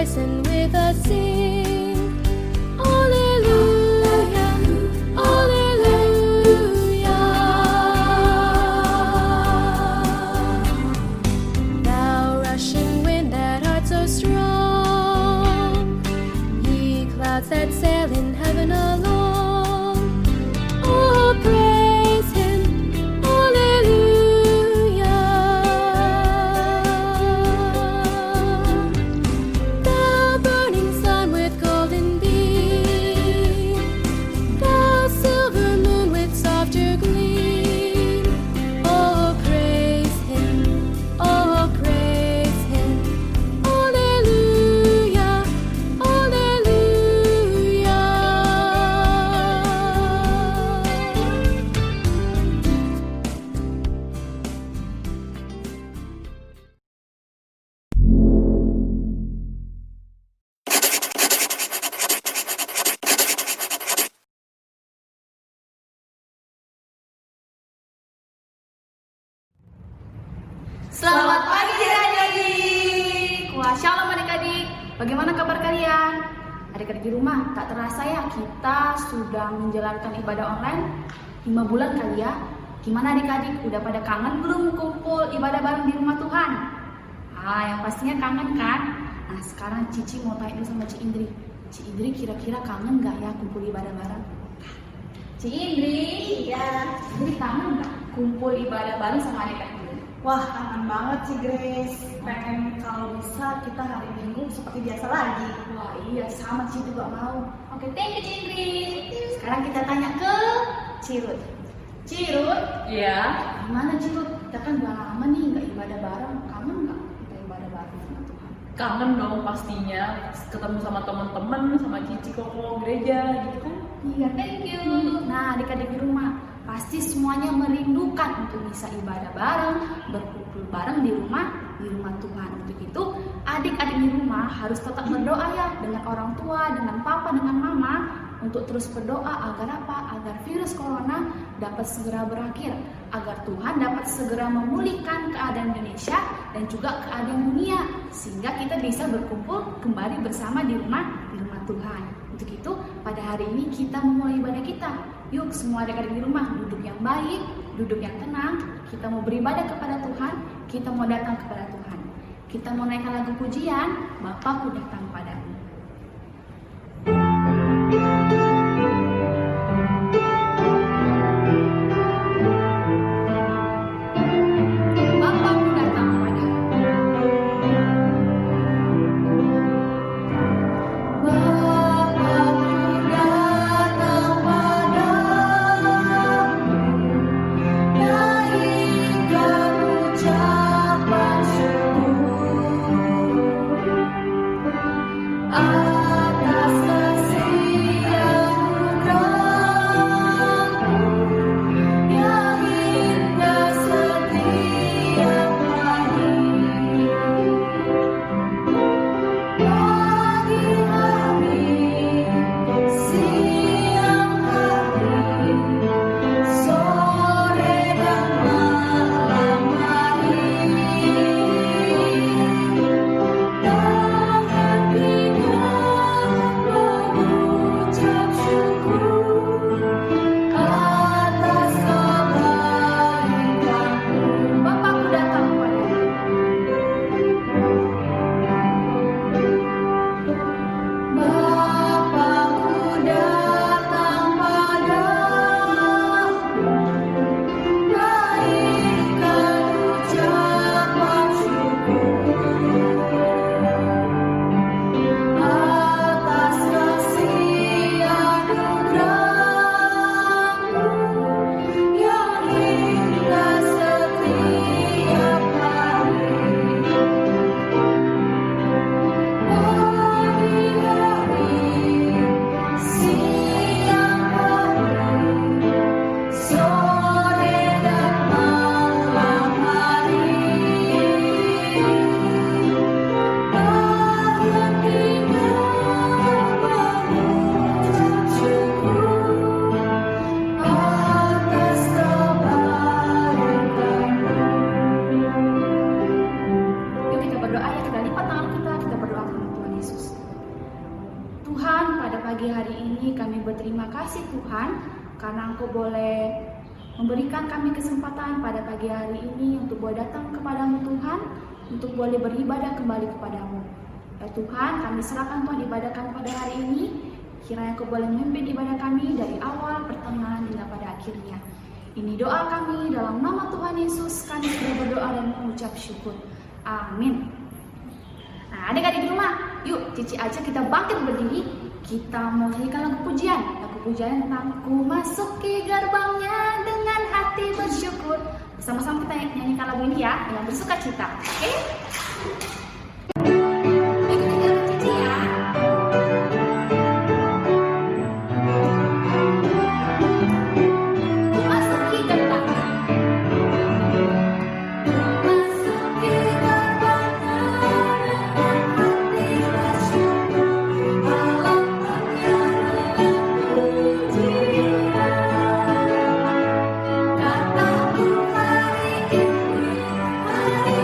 rejoice and with us sing. Alleluia, alleluia. Thou rushing wind that art so strong, ye clouds that sail in heaven alone, oh praise him, alleluia. Thou burning sun with golden beam, thou silver moon with softer gleam, oh praise him, alleluia, alleluia. Selamat pagi adik-adik. Wah, shalom adik-adik. Bagaimana kabar kalian? Adik-adik di rumah, tak terasa ya kita sudah menjalankan ibadah online 5 bulan kali ya. Gimana adik-adik? Udah pada kangen belum kumpul ibadah bareng di rumah Tuhan? Yang pastinya kangen kan? Nah, sekarang Cici mau tanya dulu sama Ci Indri. Ci Indri kira-kira kangen gak ya kumpul ibadah bareng? Ci Indri, Iya. Indri kangen gak kumpul ibadah bareng sama adik-adik? Wah, kangen banget sih Grace. Pengen kalau bisa kita hari Minggu seperti biasa lagi. Wah iya, sama Ci juga mau. Oke, thank you Cindri. Sekarang kita tanya ke Cirut. Cirut, Iya, gimana Cirut? Kita kan udah lama nih nggak ibadah bareng. Kangen nggak kita ibadah bareng sama Tuhan? kangen dong pastinya ketemu sama teman-teman, sama Cici koko gereja gitu kan. Iya, thank you. Nah, adik-adik di rumah, pasti semuanya merindukan untuk bisa ibadah bareng, berkumpul bareng di rumah Tuhan. Untuk itu, adik-adik di rumah harus tetap berdoa ya dengan orang tua, dengan papa, dengan mama, untuk terus berdoa agar apa? Agar virus corona dapat segera berakhir, agar Tuhan dapat segera memulihkan keadaan Indonesia dan juga keadaan dunia, sehingga kita bisa berkumpul kembali bersama di rumah Tuhan. Untuk itu, pada hari ini kita memulai ibadah kita. Yuk semua adik-adik di rumah duduk yang baik, duduk yang tenang. Kita mau beribadah kepada Tuhan, kita mau datang kepada Tuhan. Kita mau naikkan lagu pujian, Bapakku datang padamu. Bapakku datang padamu. Tuhan, pada pagi hari ini kami berterima kasih Tuhan karena Engkau boleh memberikan kami kesempatan pada pagi hari ini untuk boleh datang kepadamu Tuhan, untuk boleh beribadah kembali kepadamu. Ya Tuhan, kami serahkan Tuhan ibadah kami pada hari ini. Kiranya Engkau boleh memimpin ibadah kami dari awal, pertengahan, hingga pada akhirnya. Ini doa kami dalam nama Tuhan Yesus, kami sudah berdoa dan mengucap syukur. Amin. Nah, adik-adik di rumah, yuk Cici aja kita bangkit berdiri. Kita mau nyanyikan lagu pujian. Lagu pujian tentang ku masuk ke gerbangnya dengan hati bersyukur. Bersama-sama kita nyanyikan lagu ini ya, dengan bersuka cita. Oke? Ikutin lagu Cici ya. Ku masuk ke gerbangnya. Masuk ke gerbangnya dengan hati bersyukur. Halamannya dengan pujian. Kataku hari ini, hari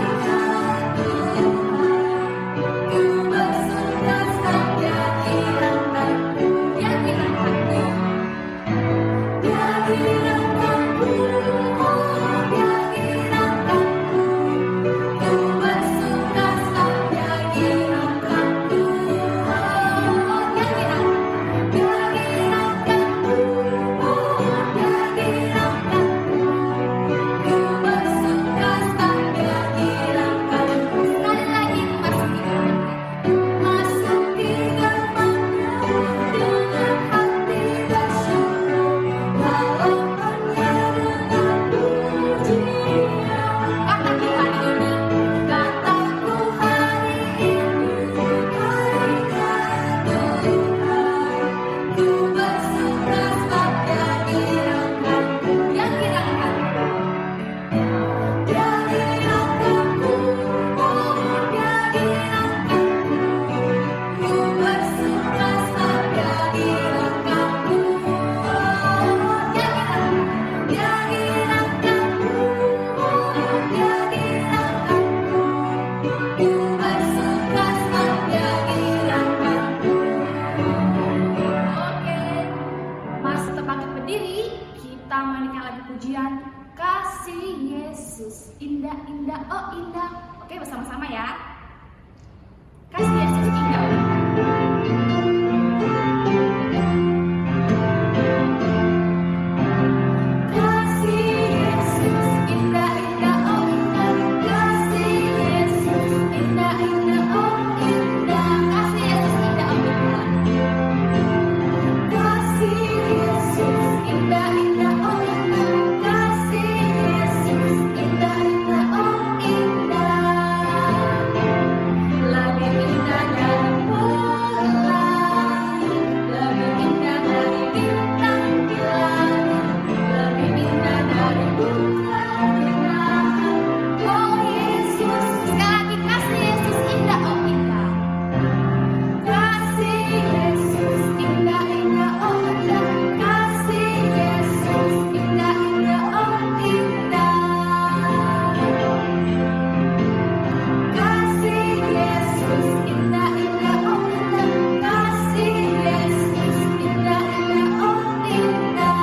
indah, oh indah. Oke, bersama-sama ya. Kasih Yesus indah. Kasih Yesus indah, indah, oh indah. Kasih Yesus indah, indah, oh indah. Kasih Yesus indah, oh indah. Kasih Yesus indah, indah, oh indah. Kasih Yesus indah, indah, oh indah. Lebih indah dari bulan, lebih indah dari bintang di langit, lebih indah dari bunga di taman. Oh Yesus, sekali lagi kasih Yesus indah, oh indah. Kasih Yesus indah, indah, oh indah. Kasih Yesus indah, indah, oh indah. Kasih Yesus indah, indah, oh indah. Kasih Yesus indah, indah, oh indah.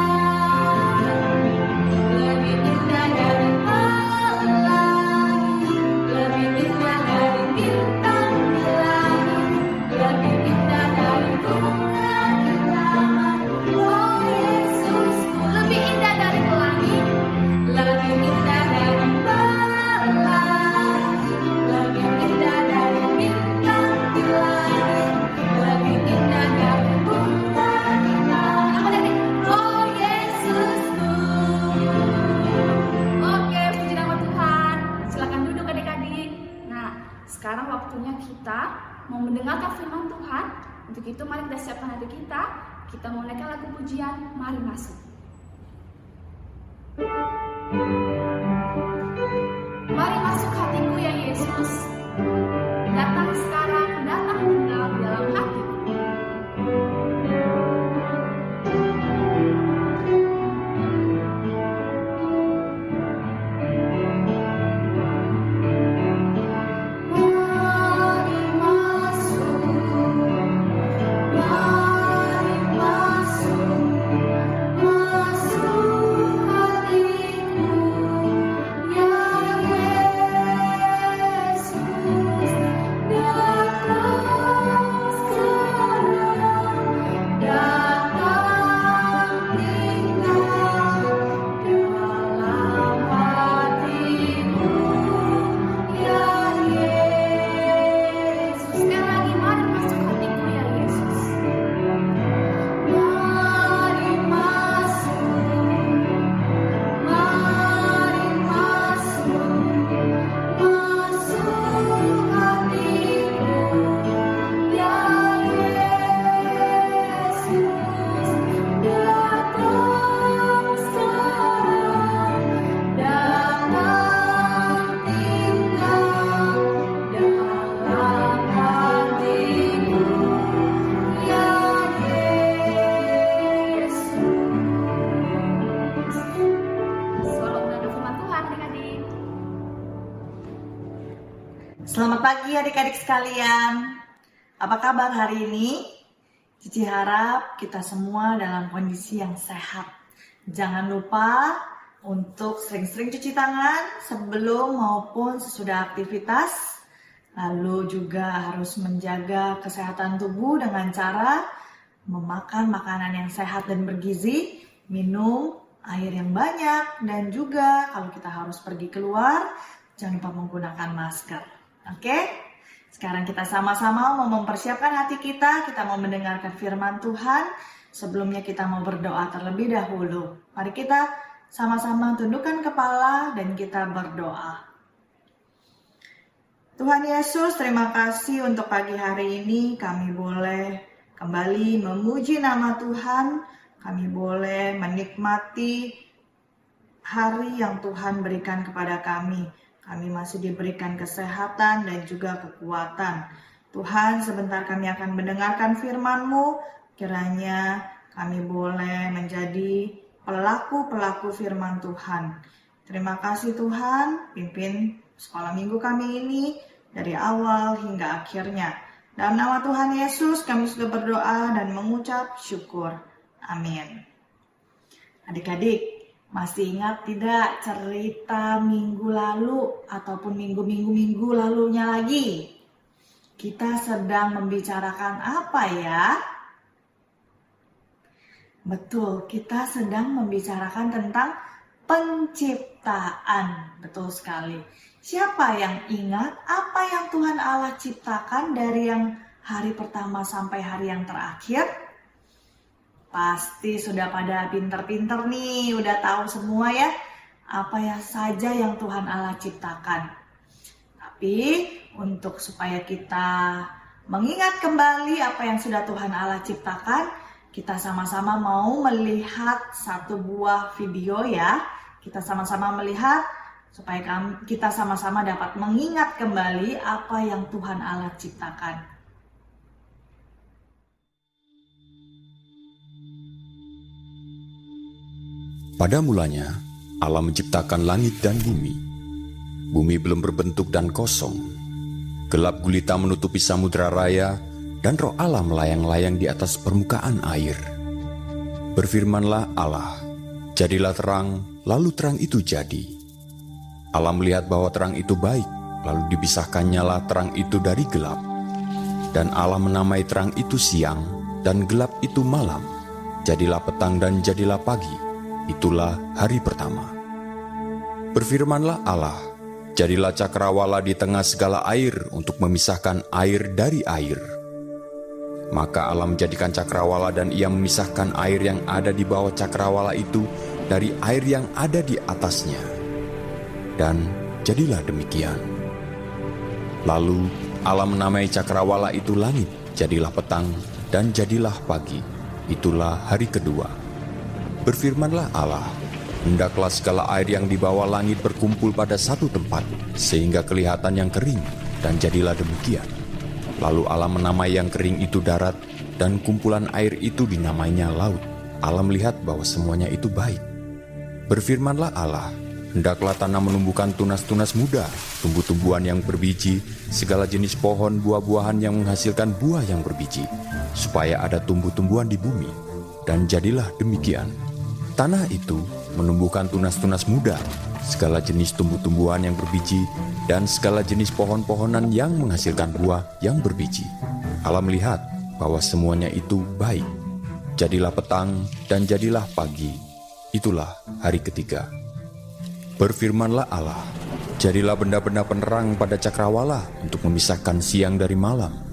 Lebih indah dari pelangi, lebih indah dari bintang di langit, lebih indah dari bunga di taman. Oh Yesusku, lebih indah dari pelangi, lebih indah dari pelangi, lebih indah dari bintang di langit, lebih indah dari bunga di taman. Apa tadi? Oh Yesusku. Oke, puji nama Tuhan. Silakan duduk adik-adik. Nah, sekarang waktunya kita mau mendengarkan firman Tuhan. Untuk itu mari kita siapkan hati kita. Kita mau naikkan lagu pujian. Mari masuk. Mari masuk hatiku ya Yesus. Datang sekarang, datang tinggal dalam hatiku. Mari masuk, mari adik-adik sekalian. Apa kabar hari ini? Cici harap kita semua dalam kondisi yang sehat. Jangan lupa untuk sering-sering cuci tangan sebelum maupun sesudah aktivitas. Lalu juga harus menjaga kesehatan tubuh dengan cara memakan makanan yang sehat dan bergizi, minum air yang banyak, dan juga kalau kita harus pergi keluar, jangan lupa menggunakan masker. Oke? Sekarang kita sama-sama mau mempersiapkan hati kita mau mendengarkan firman Tuhan. Sebelumnya kita mau berdoa terlebih dahulu. Mari kita sama-sama tundukkan kepala dan kita berdoa. Tuhan Yesus, terima kasih untuk pagi hari ini kami boleh kembali memuji nama Tuhan, kami boleh menikmati hari yang Tuhan berikan kepada kami. Kami masih diberikan kesehatan dan juga kekuatan. Tuhan, sebentar kami akan mendengarkan firman-Mu. Kiranya kami boleh menjadi pelaku-pelaku firman Tuhan. Terima kasih Tuhan, pimpin sekolah minggu kami ini dari awal hingga akhirnya. Dalam nama Tuhan Yesus kami sudah berdoa dan mengucap syukur. Amin. Adik-adik, masih ingat tidak cerita minggu lalu ataupun minggu lalunya lagi? Kita sedang membicarakan apa ya? Betul, kita sedang membicarakan tentang penciptaan. Betul sekali. Siapa yang ingat apa yang Tuhan Allah ciptakan dari yang hari pertama sampai hari yang terakhir? Pasti sudah pada pinter-pinter nih, udah tahu semua ya apa ya saja yang Tuhan Allah ciptakan. Tapi untuk supaya kita mengingat kembali apa yang sudah Tuhan Allah ciptakan, kita sama-sama mau melihat satu buah video ya. Kita sama-sama melihat supaya kita sama-sama dapat mengingat kembali apa yang Tuhan Allah ciptakan. Pada mulanya, Allah menciptakan langit dan bumi. Bumi belum berbentuk dan kosong. Gelap gulita menutupi samudera raya, dan roh Allah melayang-layang di atas permukaan air. Berfirmanlah Allah, jadilah terang, lalu terang itu jadi. Allah melihat bahwa terang itu baik, lalu dipisahkannyalah terang itu dari gelap. Dan Allah menamai terang itu siang, dan gelap itu malam. Jadilah petang dan jadilah pagi, itulah hari pertama. Berfirmanlah Allah, jadilah cakrawala di tengah segala air untuk memisahkan air dari air. Maka Allah menjadikan cakrawala dan ia memisahkan air yang ada di bawah cakrawala itu dari air yang ada di atasnya. Dan jadilah demikian. Lalu Allah menamai cakrawala itu langit, jadilah petang, dan jadilah pagi, itulah hari kedua. Berfirmanlah Allah, hendaklah segala air yang di bawah langit berkumpul pada satu tempat, sehingga kelihatan yang kering, dan jadilah demikian. Lalu Allah menamai yang kering itu darat, dan kumpulan air itu dinamainya laut. Allah melihat bahwa semuanya itu baik. Berfirmanlah Allah, hendaklah tanah menumbuhkan tunas-tunas muda, tumbuh-tumbuhan yang berbiji, segala jenis pohon buah-buahan yang menghasilkan buah yang berbiji, supaya ada tumbuh-tumbuhan di bumi. Dan jadilah demikian. Tanah itu menumbuhkan tunas-tunas muda, segala jenis tumbuh-tumbuhan yang berbiji, dan segala jenis pohon-pohonan yang menghasilkan buah yang berbiji. Allah melihat bahwa semuanya itu baik. Jadilah petang dan jadilah pagi, itulah hari ketiga. Berfirmanlah Allah, jadilah benda-benda penerang pada cakrawala untuk memisahkan siang dari malam.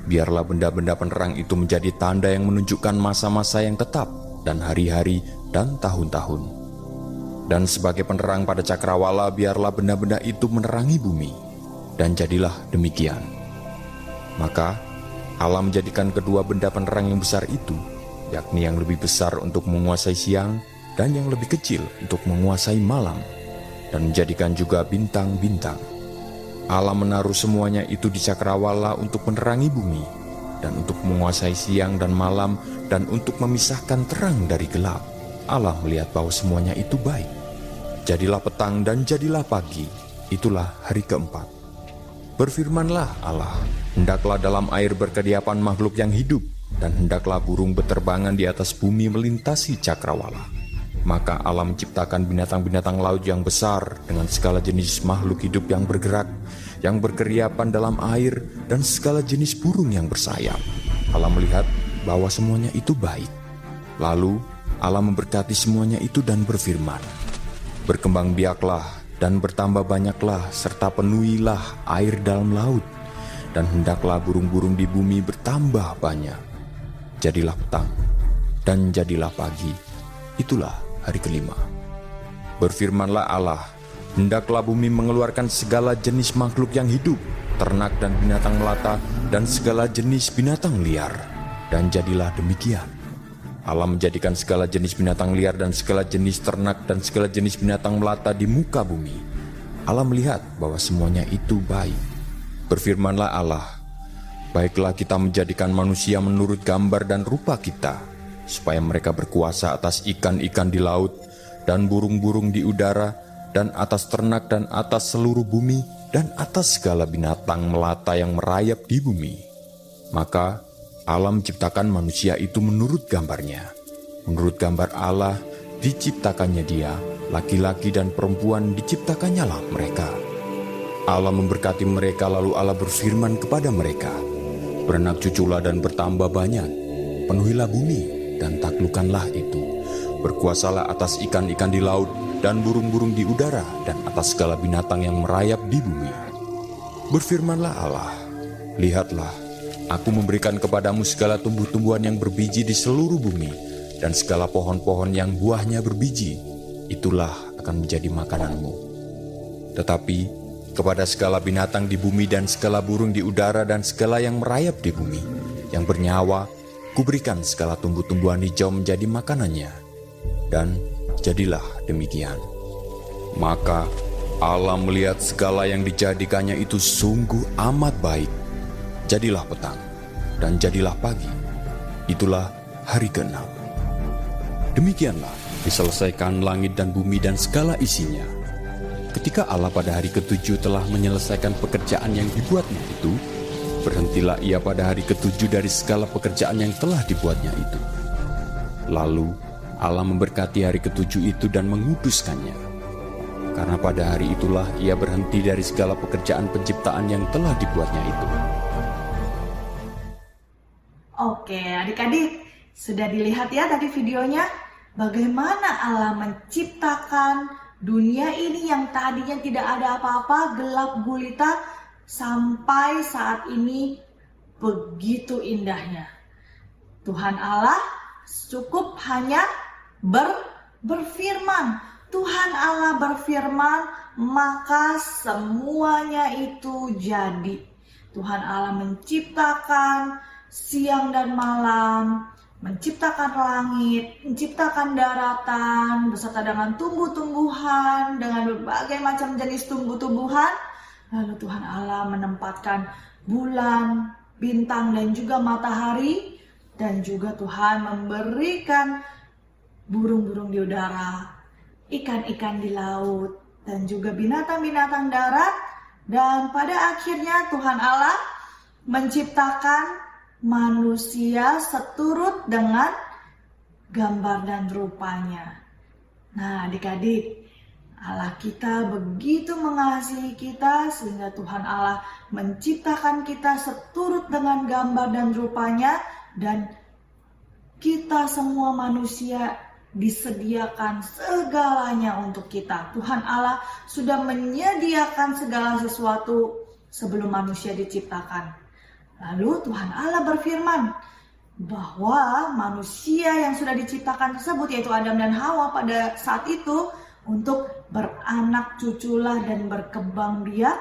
Biarlah benda-benda penerang itu menjadi tanda yang menunjukkan masa-masa yang tetap dan hari-hari dan tahun-tahun. Dan sebagai penerang pada cakrawala, biarlah benda-benda itu menerangi bumi. Dan jadilah demikian. Maka Allah menjadikan kedua benda penerang yang besar itu, yakni yang lebih besar untuk menguasai siang dan yang lebih kecil untuk menguasai malam, dan menjadikan juga bintang-bintang. Allah menaruh semuanya itu di cakrawala untuk menerangi bumi, dan untuk menguasai siang dan malam, dan untuk memisahkan terang dari gelap. Allah melihat bahwa semuanya itu baik. Jadilah petang dan jadilah pagi, itulah hari keempat. Berfirmanlah Allah, hendaklah dalam air berkediapan makhluk yang hidup, dan hendaklah burung beterbangan di atas bumi melintasi cakrawala. Maka Allah menciptakan binatang-binatang laut yang besar dengan segala jenis makhluk hidup yang bergerak, yang berkeriapan dalam air, dan segala jenis burung yang bersayap. Allah melihat bahwa semuanya itu baik. Lalu Allah memberkati semuanya itu dan berfirman, "Berkembang biaklah dan bertambah banyaklah, serta penuhilah air dalam laut, dan hendaklah burung-burung di bumi bertambah banyak." Jadilah petang, dan jadilah pagi. Itulah hari kelima. Berfirmanlah Allah, hendaklah bumi mengeluarkan segala jenis makhluk yang hidup, ternak dan binatang melata, dan segala jenis binatang liar. Dan jadilah demikian. Allah menjadikan segala jenis binatang liar dan segala jenis ternak dan segala jenis binatang melata di muka bumi. Allah melihat bahwa semuanya itu baik. Berfirmanlah Allah, baiklah kita menjadikan manusia menurut gambar dan rupa kita, supaya mereka berkuasa atas ikan-ikan di laut, dan burung-burung di udara, dan atas ternak, dan atas seluruh bumi, dan atas segala binatang melata yang merayap di bumi. Maka Allah menciptakan manusia itu menurut gambarnya. Menurut gambar Allah diciptakannya dia, laki-laki dan perempuan diciptakannya lah mereka. Allah memberkati mereka, lalu Allah berfirman kepada mereka, "Beranak cuculah dan bertambah banyak, penuhilah bumi dan taklukkanlah itu. Berkuasalah atas ikan-ikan di laut dan burung-burung di udara dan atas segala binatang yang merayap di bumi." Berfirmanlah Allah, "Lihatlah, aku memberikan kepadamu segala tumbuh-tumbuhan yang berbiji di seluruh bumi, dan segala pohon-pohon yang buahnya berbiji, itulah akan menjadi makananmu. Tetapi kepada segala binatang di bumi dan segala burung di udara dan segala yang merayap di bumi, yang bernyawa, kuberikan segala tumbuh-tumbuhan hijau menjadi makanannya." Dan jadilah demikian. Maka Allah melihat segala yang dijadikannya itu sungguh amat baik. Jadilah petang, dan jadilah pagi. Itulah hari ke-6. Demikianlah diselesaikan langit dan bumi dan segala isinya. Ketika Allah pada hari ke-7 telah menyelesaikan pekerjaan yang dibuatnya itu, berhentilah ia pada hari ke-7 dari segala pekerjaan yang telah dibuatnya itu. Lalu Allah memberkati hari ke-7 itu dan menguduskannya, karena pada hari itulah ia berhenti dari segala pekerjaan penciptaan yang telah dibuatnya itu. Oke, adik-adik, sudah dilihat ya tadi videonya? Bagaimana Allah menciptakan dunia ini yang tadinya tidak ada apa-apa, gelap gulita, sampai saat ini begitu indahnya. Tuhan Allah cukup hanya berfirman. Tuhan Allah berfirman, maka semuanya itu jadi. Tuhan Allah menciptakan siang dan malam, menciptakan langit, menciptakan daratan, beserta dengan tumbuh-tumbuhan, dengan berbagai macam jenis tumbuh-tumbuhan. Lalu Tuhan Allah menempatkan bulan, bintang, dan juga matahari. Dan juga Tuhan memberikan burung-burung di udara, ikan-ikan di laut, dan juga binatang-binatang darat. Dan pada akhirnya Tuhan Allah menciptakan manusia seturut dengan gambar dan rupanya. Nah, adik-adik, Allah kita begitu mengasihi kita sehingga Tuhan Allah menciptakan kita seturut dengan gambar dan rupanya, dan kita semua manusia disediakan segalanya untuk kita. Tuhan Allah sudah menyediakan segala sesuatu sebelum manusia diciptakan. Lalu Tuhan Allah berfirman bahwa manusia yang sudah diciptakan tersebut, yaitu Adam dan Hawa pada saat itu, untuk beranak cuculah dan berkembang biak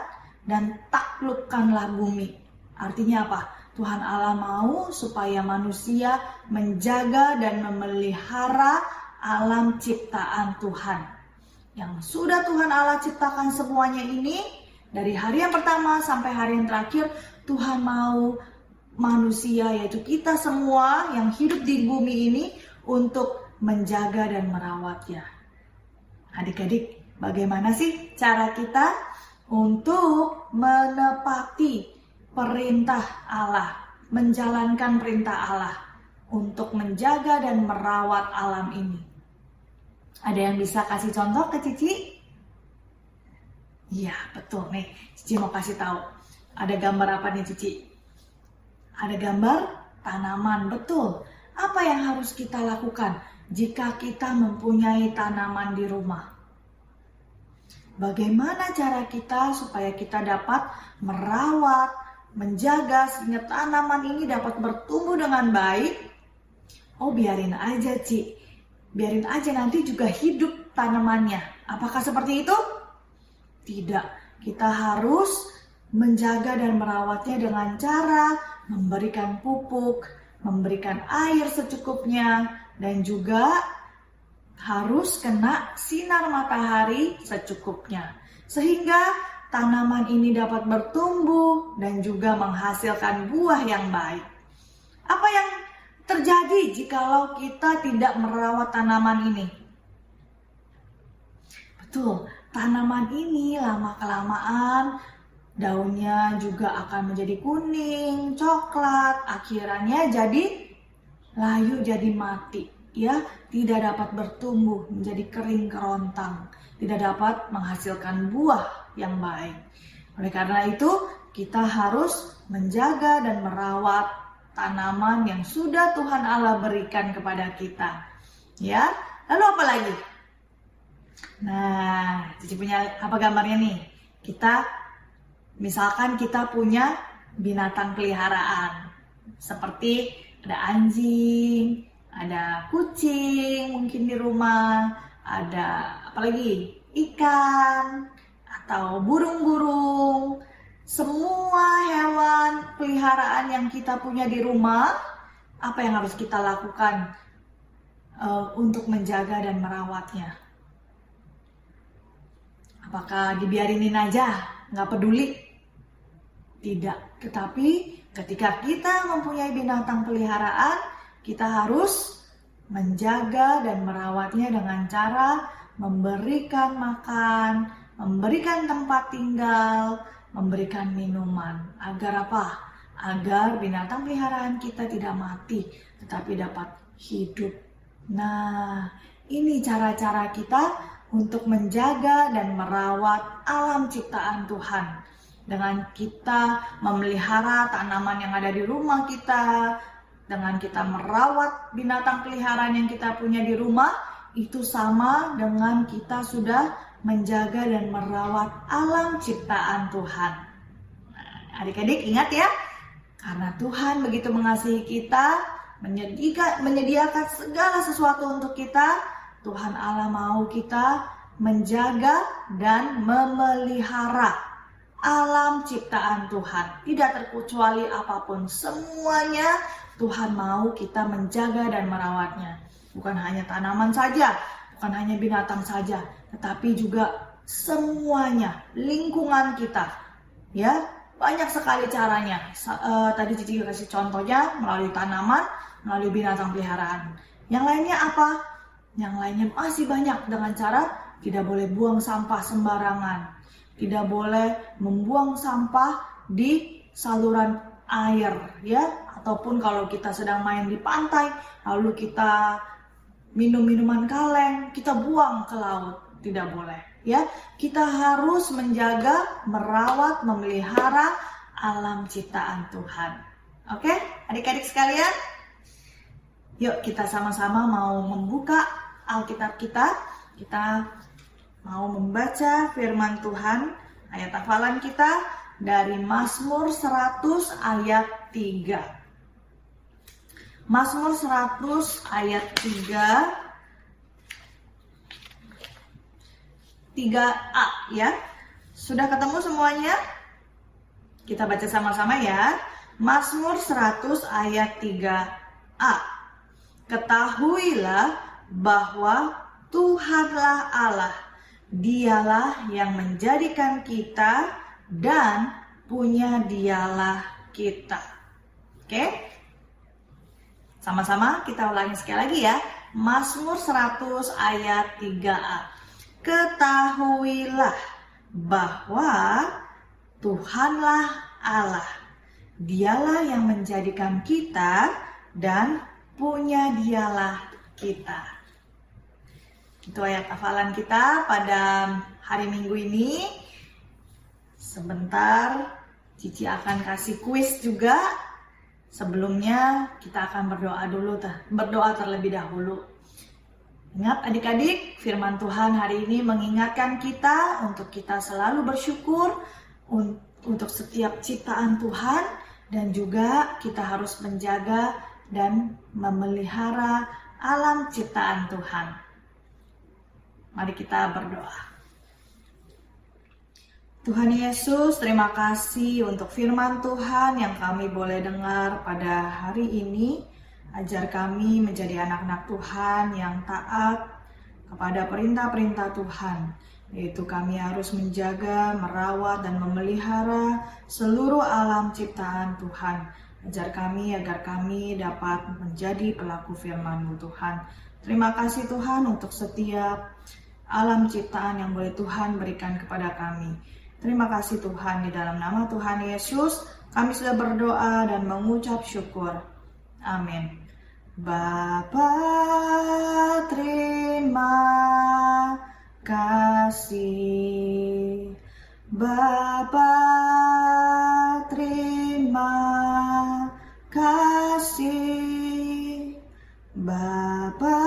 dan taklukkanlah bumi. Artinya apa? Tuhan Allah mau supaya manusia menjaga dan memelihara alam ciptaan Tuhan. Yang sudah Tuhan Allah ciptakan semuanya ini, dari hari yang pertama sampai hari yang terakhir, Tuhan mau manusia, yaitu kita semua yang hidup di bumi ini, untuk menjaga dan merawatnya. Adik-adik, bagaimana sih cara kita untuk menepati perintah Allah, menjalankan perintah Allah untuk menjaga dan merawat alam ini. Ada yang bisa kasih contoh ke Cici? Iya, betul nih. Cici mau kasih tahu. Ada gambar apa nih Cici? Ada gambar tanaman, betul. Apa yang harus kita lakukan jika kita mempunyai tanaman di rumah? Bagaimana cara kita supaya kita dapat merawat, menjaga sehingga tanaman ini dapat bertumbuh dengan baik? Oh, biarin aja, Ci. Biarin aja nanti juga hidup tanamannya. Apakah seperti itu? Tidak. Kita harus menjaga dan merawatnya dengan cara memberikan pupuk, memberikan air secukupnya, dan juga harus kena sinar matahari secukupnya. Sehingga tanaman ini dapat bertumbuh dan juga menghasilkan buah yang baik. Apa yang terjadi jikalau kita tidak merawat tanaman ini? Betul, tanaman ini lama-kelamaan daunnya juga akan menjadi kuning, coklat, akhirannya jadi layu, jadi mati. Ya, tidak dapat bertumbuh, menjadi kering kerontang, tidak dapat menghasilkan buah yang baik. Oleh karena itu, kita harus menjaga dan merawat tanaman yang sudah Tuhan Allah berikan kepada kita. Ya, lalu apa lagi? Nah, Cici punya apa gambarnya nih? Misalkan kita punya binatang peliharaan, seperti ada anjing, ada kucing mungkin di rumah, ada apalagi ikan atau burung-burung. Semua hewan peliharaan yang kita punya di rumah, apa yang harus kita lakukan untuk menjaga dan merawatnya? Apakah dibiarinin aja, nggak peduli? Tidak, tetapi ketika kita mempunyai binatang peliharaan, kita harus menjaga dan merawatnya dengan cara memberikan makan, memberikan tempat tinggal, memberikan minuman. Agar apa? Agar binatang peliharaan kita tidak mati, tetapi dapat hidup. Nah, ini cara-cara kita untuk menjaga dan merawat alam ciptaan Tuhan. Dengan kita memelihara tanaman yang ada di rumah kita, dengan kita merawat binatang peliharaan yang kita punya di rumah, itu sama dengan kita sudah menjaga dan merawat alam ciptaan Tuhan. Nah, adik-adik ingat ya, karena Tuhan begitu mengasihi kita, menyediakan segala sesuatu untuk kita, Tuhan Allah mau kita menjaga dan memelihara alam ciptaan Tuhan. Tidak terkecuali apapun, semuanya Tuhan mau kita menjaga dan merawatnya. Bukan hanya tanaman saja, bukan hanya binatang saja, tetapi juga semuanya, lingkungan kita. Ya, banyak sekali caranya. Tadi Cici kasih contohnya melalui tanaman, melalui binatang peliharaan. Yang lainnya apa? Yang lainnya masih banyak, dengan cara tidak boleh buang sampah sembarangan. Tidak boleh membuang sampah di saluran air, ya. Ataupun kalau kita sedang main di pantai, lalu kita minum minuman kaleng, kita buang ke laut. Tidak boleh, ya. Kita harus menjaga, merawat, memelihara alam ciptaan Tuhan. Oke, adik-adik sekalian? Yuk kita sama-sama mau membuka Alkitab kita. Kita mau membaca firman Tuhan, ayat hafalan kita dari Mazmur 100 ayat 3. Mazmur 100 ayat 3a ya. Sudah ketemu semuanya? Kita baca sama-sama ya. Mazmur 100 ayat 3a. Ketahuilah bahwa Tuhanlah Allah, Dialah yang menjadikan kita dan punya Dialah kita. Oke? Sama-sama kita ulangi sekali lagi ya. Mazmur 100 ayat 3a. Ketahuilah bahwa Tuhanlah Allah. Dialah yang menjadikan kita dan punya dialah kita. Itu ayat hafalan kita pada hari Minggu ini. Sebentar Cici akan kasih kuis juga. Sebelumnya kita akan berdoa terlebih dahulu. Ingat adik-adik, firman Tuhan hari ini mengingatkan kita untuk kita selalu bersyukur untuk setiap ciptaan Tuhan, dan juga kita harus menjaga dan memelihara alam ciptaan Tuhan. Mari kita berdoa. Tuhan Yesus, terima kasih untuk firman Tuhan yang kami boleh dengar pada hari ini. Ajar kami menjadi anak-anak Tuhan yang taat kepada perintah-perintah Tuhan, yaitu kami harus menjaga, merawat, dan memelihara seluruh alam ciptaan Tuhan. Ajar kami agar kami dapat menjadi pelaku firman-Mu Tuhan. Terima kasih Tuhan untuk setiap alam ciptaan yang boleh Tuhan berikan kepada kami. Terima kasih Tuhan, di dalam nama Tuhan Yesus kami sudah berdoa dan mengucap syukur. Amin. Bapa, terima kasih. Bapa, terima kasih. Bapa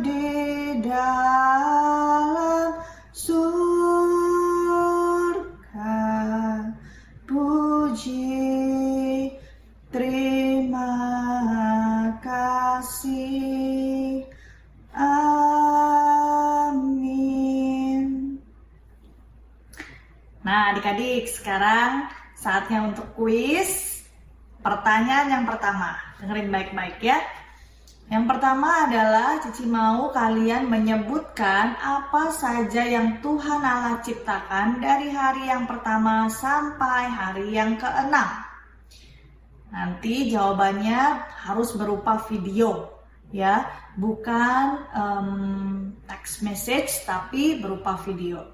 di dalam surga, puji, terima kasih. Amin. Nah, adik-adik, sekarang saatnya untuk kuis. Pertanyaan yang pertama, dengerin baik-baik ya. Yang pertama adalah Cici mau kalian menyebutkan apa saja yang Tuhan Allah ciptakan dari hari yang pertama sampai hari yang ke-6. Nanti jawabannya harus berupa video ya, bukan text message tapi berupa video.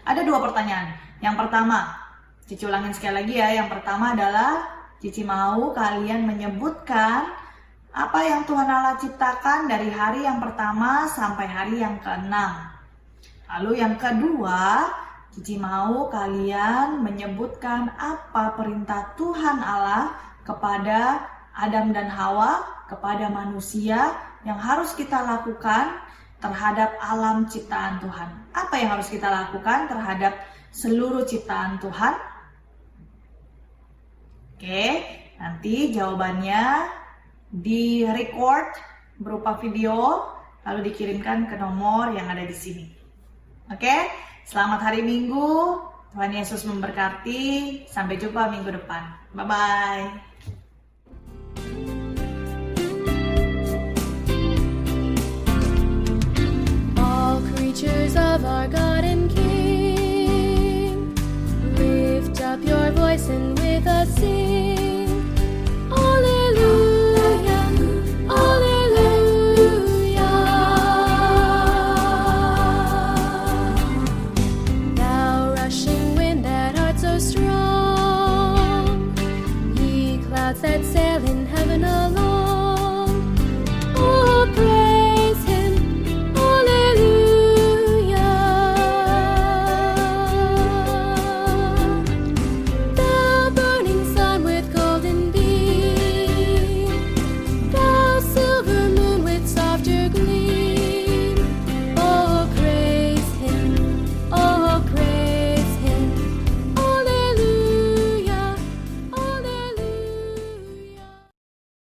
Ada 2 pertanyaan. Yang pertama, Cici ulangin sekali lagi ya. Yang pertama adalah Cici mau kalian menyebutkan apa yang Tuhan Allah ciptakan dari hari yang pertama sampai hari yang ke-6. Lalu yang kedua, Cici mau kalian menyebutkan apa perintah Tuhan Allah kepada Adam dan Hawa, kepada manusia yang harus kita lakukan terhadap alam ciptaan Tuhan. Apa yang harus kita lakukan terhadap seluruh ciptaan Tuhan? Oke, nanti jawabannya di record berupa video lalu dikirimkan ke nomor yang ada di sini. Oke, selamat hari Minggu. Tuhan Yesus memberkati. Sampai jumpa minggu depan. Bye-bye. All creatures of our God and King, lift up your voice and with us sing. Alleluia, alleluia. Thou rushing wind that art so strong, ye clouds that sail